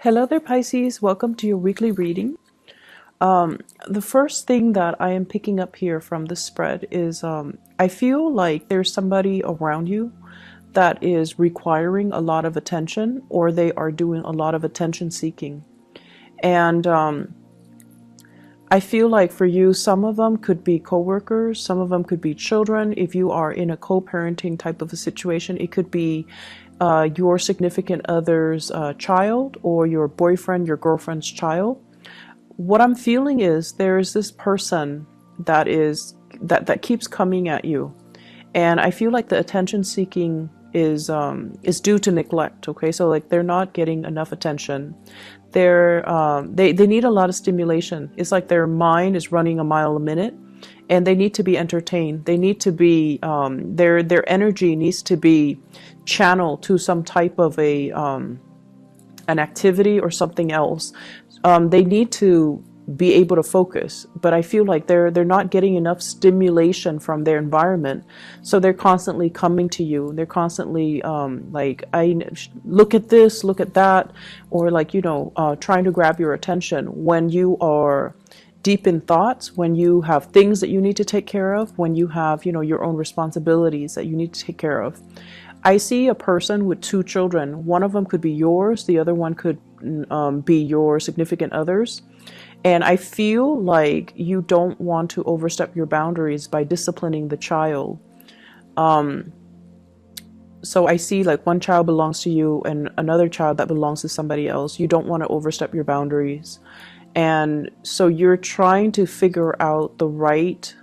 Hello there, Pisces. Welcome to your weekly reading. The first thing that I am picking up here from this spread is I feel like there's somebody around you that is requiring a lot of attention, or they are doing a lot of attention seeking. And I feel like for you, some of them could be coworkers, some of them could be children. If you are in a co-parenting type of a situation, it could be your significant other's child, or your boyfriend, your girlfriend's child. What I'm feeling is there is this person that keeps coming at you, and I feel like the attention seeking is due to neglect. Okay, so like they're not getting enough attention. They need a lot of stimulation. It's like their mind is running a mile a minute, and they need to be entertained. They need to be their energy needs to be channeled to some type of an activity or something else. They need to be able to focus, but I feel like they're not getting enough stimulation from their environment, so they're constantly coming to you. They're constantly like, I look at this, look at that, or like, trying to grab your attention when you are deep in thoughts, when you have things that you need to take care of, when you have your own responsibilities that you need to take care of. I see a person with two children. One of them could be yours, the other one could be your significant other's. And I feel like you don't want to overstep your boundaries by disciplining the child. So I see like one child belongs to you and another child that belongs to somebody else. You don't want to overstep your boundaries. And so you're trying to figure out the right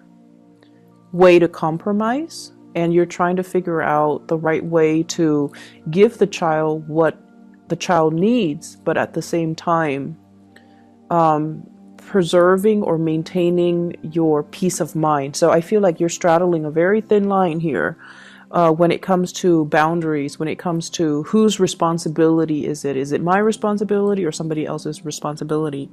way to compromise, and you're trying to figure out the right way to give the child what the child needs, but at the same time preserving or maintaining your peace of mind. So I feel like you're straddling a very thin line here when it comes to boundaries, when it comes to whose responsibility is it? Is it my responsibility or somebody else's responsibility?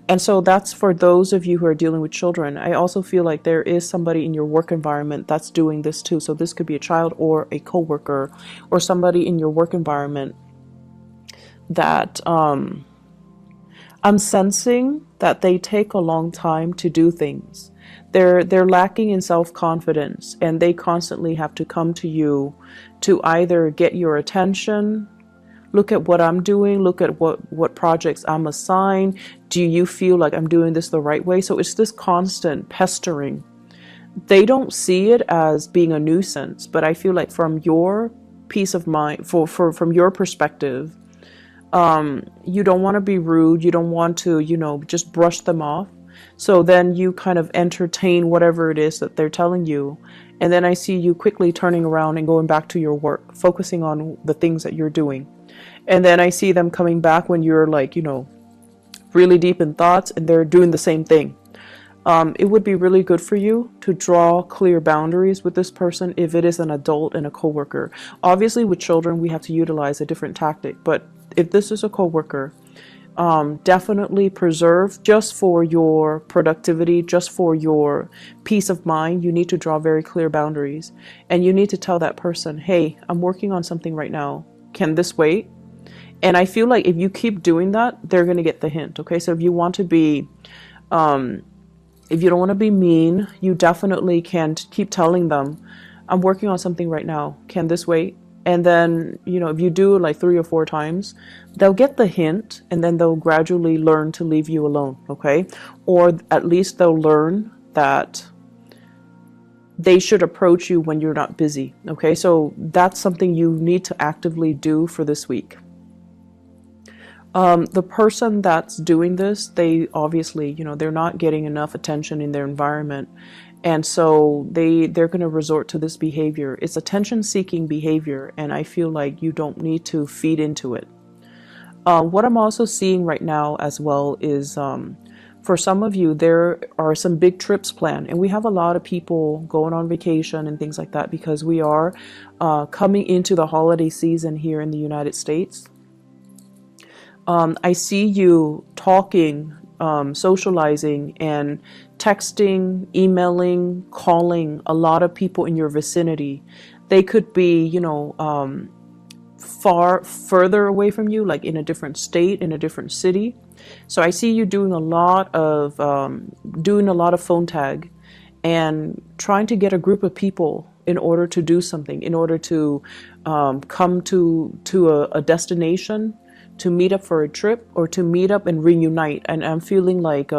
And so that's for those of you who are dealing with children. I also feel like there is somebody in your work environment that's doing this too. So this could be a child or a coworker or somebody in your work environment that I'm sensing that they take a long time to do things. They're lacking in self-confidence, and they constantly have to come to you to either get your attention. Look at what I'm doing. Look at what projects I'm assigned. Do you feel like I'm doing this the right way? So it's this constant pestering. They don't see it as being a nuisance, but I feel like from your peace of mind, from your perspective, you don't want to be rude. You don't want to, just brush them off. So then you kind of entertain whatever it is that they're telling you. And then I see you quickly turning around and going back to your work, focusing on the things that you're doing. And then I see them coming back when you're like, really deep in thoughts, and they're doing the same thing. It would be really good for you to draw clear boundaries with this person if it is an adult and a coworker. Obviously, with children, we have to utilize a different tactic. But if this is a coworker, definitely preserve, just for your productivity, just for your peace of mind. You need to draw very clear boundaries, and you need to tell that person, hey, I'm working on something right now. Can this wait? And I feel like if you keep doing that, they're going to get the hint. Okay, so if you want to be if you don't want to be mean, you definitely can keep telling them, I'm working on something right now. Can this wait? And then, if you do it like 3 or 4 times, they'll get the hint, and then they'll gradually learn to leave you alone. Okay. Or at least they'll learn that they should approach you when you're not busy. Okay. So that's something you need to actively do for this week. The person that's doing this, they obviously, they're not getting enough attention in their environment. And so they're going to resort to this behavior. It's attention-seeking behavior, and I feel like you don't need to feed into it. What I'm also seeing right now as well is for some of you, there are some big trips planned, and we have a lot of people going on vacation and things like that because we are coming into the holiday season here in the United States. I see you talking, socializing, and texting, emailing, calling a lot of people in your vicinity. They could be, further away from you, like in a different state, in a different city. So I see you doing a lot of phone tag and trying to get a group of people in order to do something, in order to come to a destination, to meet up for a trip, or to meet up and reunite. And I'm feeling like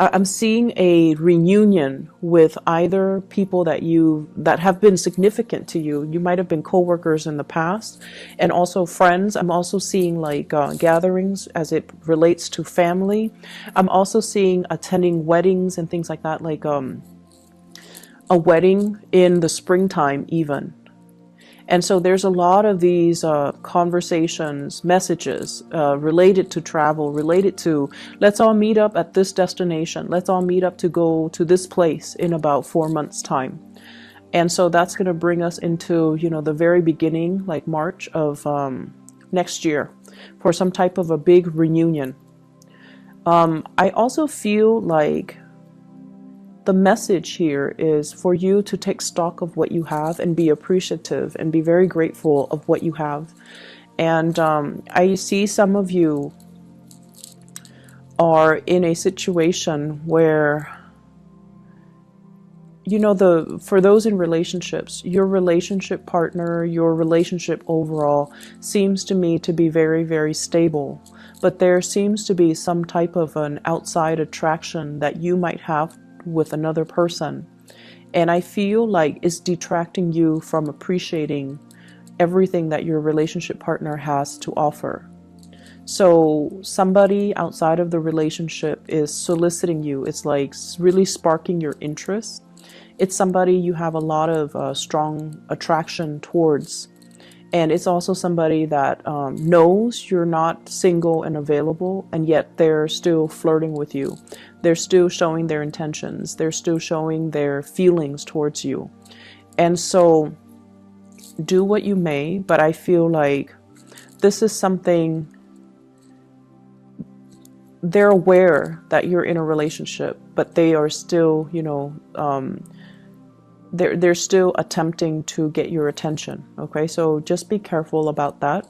I'm seeing a reunion with either people that have been significant to you. You might have been co-workers in the past, and also friends. I'm also seeing like gatherings as it relates to family. I'm also seeing attending weddings and things like that, like a wedding in the springtime even. And so there's a lot of these conversations, messages related to travel, related to, let's all meet up at this destination. Let's all meet up to go to this place in about 4 months' time. And so that's going to bring us into, the very beginning, like March of next year, for some type of a big reunion. I also feel like the message here is for you to take stock of what you have and be appreciative and be very grateful of what you have. And I see some of you are in a situation where, for those in relationships, your relationship partner, your relationship overall seems to me to be very, very stable. But there seems to be some type of an outside attraction that you might have with another person, and I feel like it's detracting you from appreciating everything that your relationship partner has to offer. So somebody outside of the relationship is soliciting you. It's like really sparking your interest. It's somebody you have a lot of strong attraction towards. And it's also somebody that knows you're not single and available, and yet they're still flirting with you. They're still showing their intentions. They're still showing their feelings towards you. And so do what you may, but I feel like this is something, they're aware that you're in a relationship, but they are still, they're still attempting to get your attention. Okay, so just be careful about that.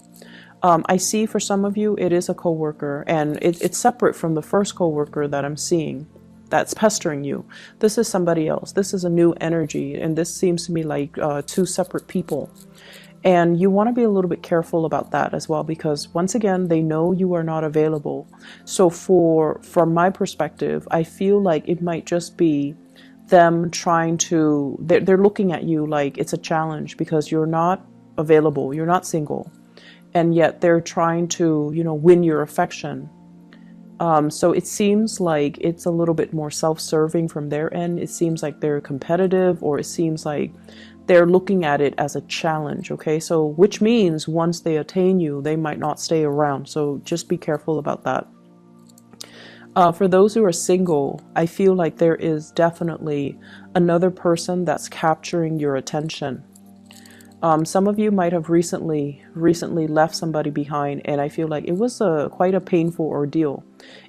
I see for some of you it is a coworker, and it's separate from the first coworker that I'm seeing that's pestering you. This is somebody else. This is a new energy, and this seems to me like two separate people. And you want to be a little bit careful about that as well, because once again, they know you are not available. So from my perspective, I feel like it might just be them trying to, they're looking at you like it's a challenge because you're not available, you're not single, and yet they're trying to, win your affection. So it seems like it's a little bit more self-serving from their end. It seems like they're competitive, or it seems like they're looking at it as a challenge. Okay, so which means once they attain you, they might not stay around. So just be careful about that. For those who are single, I feel like there is definitely another person that's capturing your attention. Some of you might have recently left somebody behind, and I feel like it was quite a painful ordeal,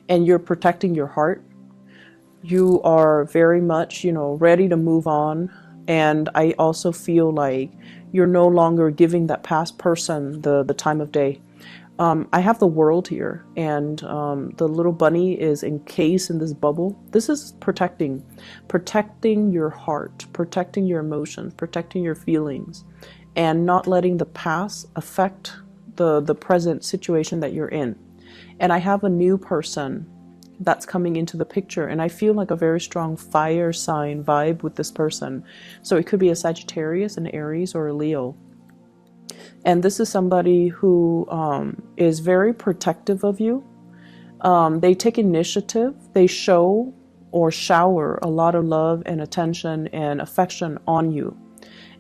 and you're protecting your heart. You are very much, ready to move on. And I also feel like you're no longer giving that past person the time of day. I have the world here, and the little bunny is encased in this bubble. This is protecting your heart, protecting your emotions, protecting your feelings, and not letting the past affect the present situation that you're in. And I have a new person that's coming into the picture, and I feel like a very strong fire sign vibe with this person. So it could be a Sagittarius, an Aries, or a Leo. And this is somebody who is very protective of you. They take initiative. They show or shower a lot of love and attention and affection on you.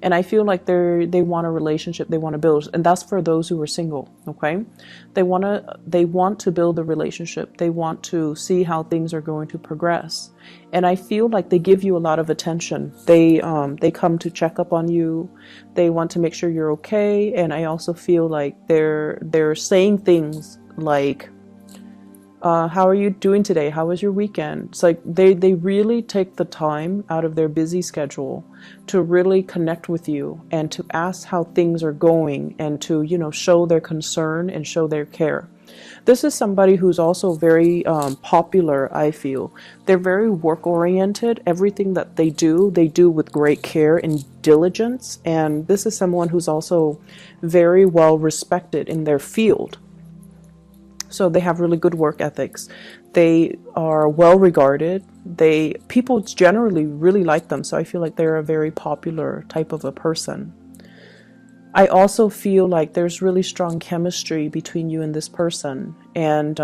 And I feel like they want a relationship, they want to build, and that's for those who are single. Okay, they want to build a relationship. They want to see how things are going to progress. And I feel like they give you a lot of attention. They come to check up on you. They want to make sure you're okay. And I also feel like they're saying things like, How are you doing today? How was your weekend? It's like they really take the time out of their busy schedule to really connect with you and to ask how things are going and to, show their concern and show their care. This is somebody who's also very popular, I feel. They're very work oriented. Everything that they do with great care and diligence. And this is someone who's also very well respected in their field. So they have really good work ethics. They are well regarded. People generally really like them. So I feel like they're a very popular type of a person. I also feel like there's really strong chemistry between you and this person. And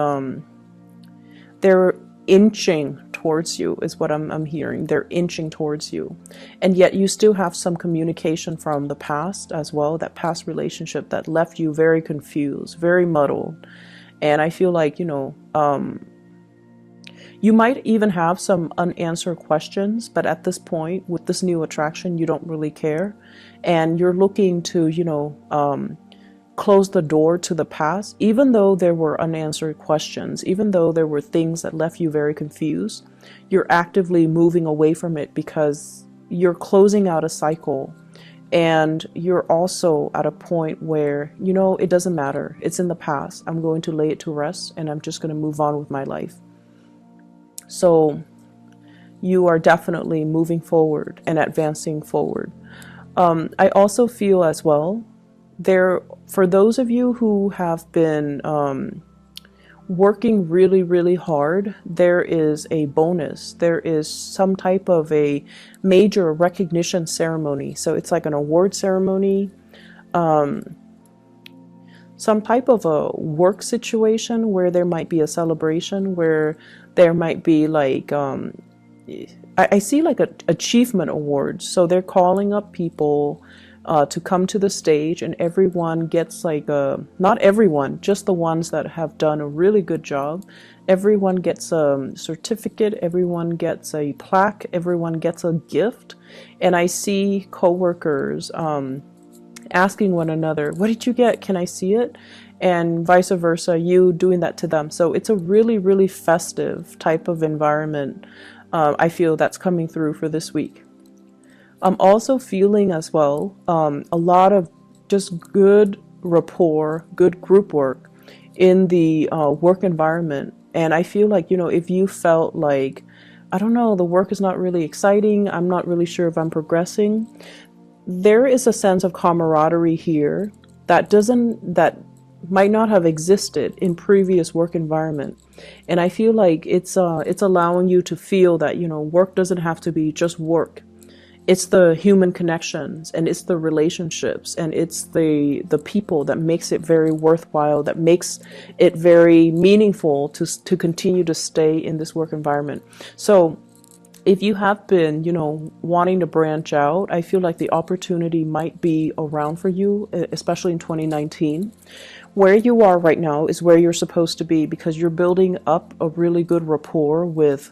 they're inching towards you is what I'm hearing. They're inching towards you. And yet you still have some communication from the past as well. That past relationship that left you very confused, very muddled. And I feel like, you might even have some unanswered questions, but at this point, with this new attraction, you don't really care. And you're looking to, close the door to the past, even though there were unanswered questions, even though there were things that left you very confused. You're actively moving away from it because you're closing out a cycle. And you're also at a point where, it doesn't matter. It's in the past. I'm going to lay it to rest and I'm just going to move on with my life. So you are definitely moving forward and advancing forward. I also feel as well, for those of you who have been working really, really hard, there is a bonus. There is some type of a major recognition ceremony. So it's like an award ceremony, some type of a work situation where there might be a celebration, where there might be like, I see like achievement awards. So they're calling up people to come to the stage, and everyone gets like not everyone, just the ones that have done a really good job. Everyone gets a certificate, everyone gets a plaque, everyone gets a gift. And I see coworkers asking one another, what did you get? Can I see it? And vice versa, you doing that to them. So it's a really, really festive type of environment. I feel that's coming through for this week. I'm also feeling as well a lot of just good rapport, good group work in the work environment. And I feel like, if you felt like, I don't know, the work is not really exciting, I'm not really sure if I'm progressing, there is a sense of camaraderie here that might not have existed in previous work environment. And I feel like it's allowing you to feel that, work doesn't have to be just work. It's the human connections, and it's the relationships, and it's the people that makes it very worthwhile, that makes it very meaningful to continue to stay in this work environment. So if you have been, wanting to branch out, I feel like the opportunity might be around for you, especially in 2019. Where you are right now is where you're supposed to be, because you're building up a really good rapport with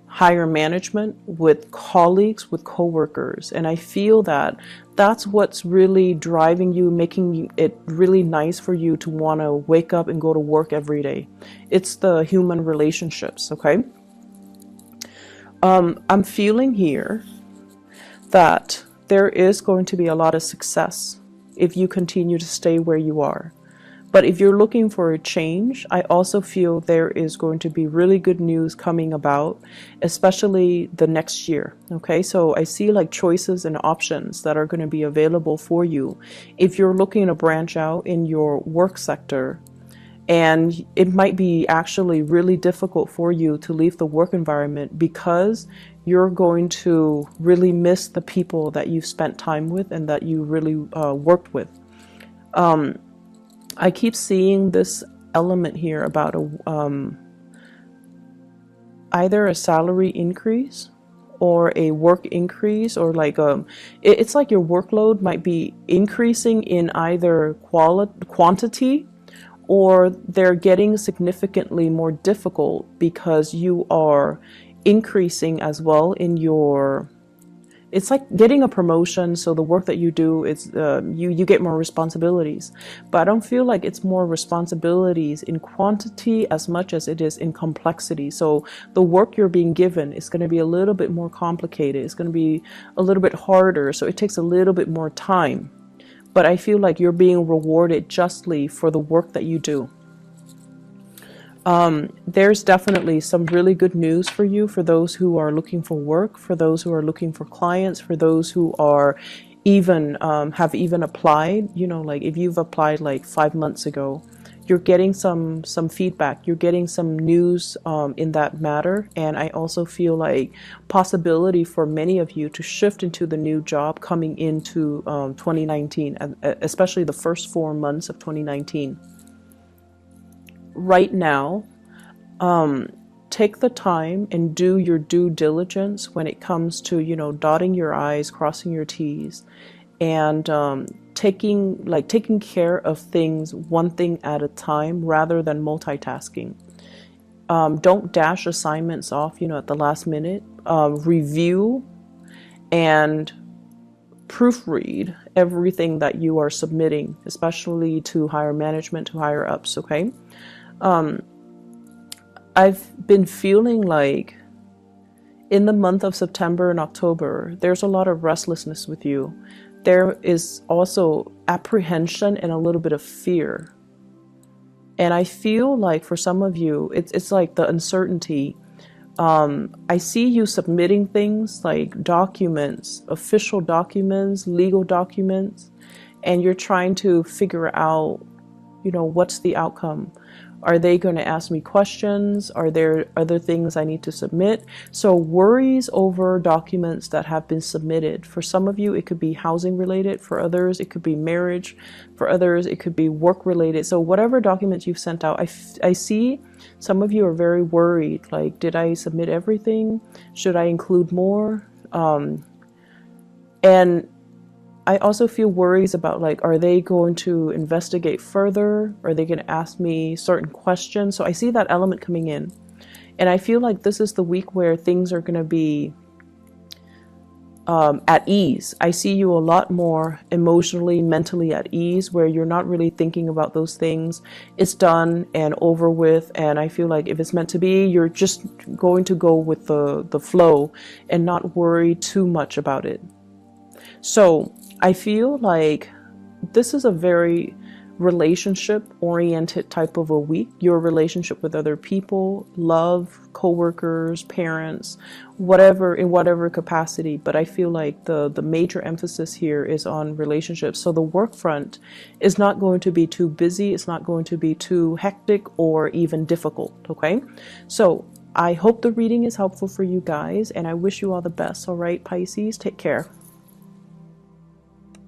higher management, with colleagues, with coworkers. And I feel that that's what's really driving you, making it really nice for you to want to wake up and go to work every day. It's the human relationships, okay? I'm feeling here that there is going to be a lot of success if you continue to stay where you are. But if you're looking for a change, I also feel there is going to be really good news coming about, especially the next year. Okay, so I see like choices and options that are going to be available for you if you're looking to branch out in your work sector. And it might be actually really difficult for you to leave the work environment because you're going to really miss the people that you've spent time with and that you really worked with. I keep seeing this element here about either a salary increase or a work increase, or like it's like your workload might be increasing in either quantity, or they're getting significantly more difficult because you are increasing as well in your it's like getting a promotion. So the work that you do is you get more responsibilities, but I don't feel like it's more responsibilities in quantity as much as it is in complexity. So the work you're being given is going to be a little bit more complicated. It's going to be a little bit harder. So it takes a little bit more time, but I feel like you're being rewarded justly for the work that you do. There's definitely some really good news for you, for those who are looking for work, for those who are looking for clients, for those who are even have even applied. You know, like if you've applied like 5 months ago, you're getting some feedback, you're getting some news in that matter. And I also feel like possibility for many of you to shift into the new job coming into 2019, especially the first 4 months of 2019. Right now, take the time and do your due diligence when it comes to, you know, dotting your I's, crossing your T's, and taking care of things one thing at a time rather than multitasking. Don't dash assignments off, you know, at the last minute. Review and proofread everything that you are submitting, especially to higher management, to higher ups, okay? I've been feeling like in the month of September and October, there's a lot of restlessness with you. There is also apprehension and a little bit of fear. And I feel like for some of you, it's like the uncertainty. I see you submitting things like documents, official documents, legal documents, and you're trying to figure out, you know, what's the outcome? Are they going to ask me questions? Are there other things I need to submit? So worries over documents that have been submitted. For some of you, it could be housing related. For others, it could be marriage. For others, it could be work related. So whatever documents you've sent out, I see some of you are very worried. Like, did I submit everything? Should I include more? And I also feel worries about, like, are they going to investigate further? Are they going to ask me certain questions? So I see that element coming in. And I feel like this is the week where things are going to be at ease. I see you a lot more emotionally, mentally at ease, where you're not really thinking about those things. It's done and over with. And I feel like if it's meant to be, you're just going to go with the flow and not worry too much about it. So I feel like this is a very relationship-oriented type of a week. Your relationship with other people, love, co-workers, parents, whatever, in whatever capacity. But I feel like the major emphasis here is on relationships. So the work front is not going to be too busy. It's not going to be too hectic or even difficult, okay? So I hope the reading is helpful for you guys, and I wish you all the best. All right, Pisces, take care.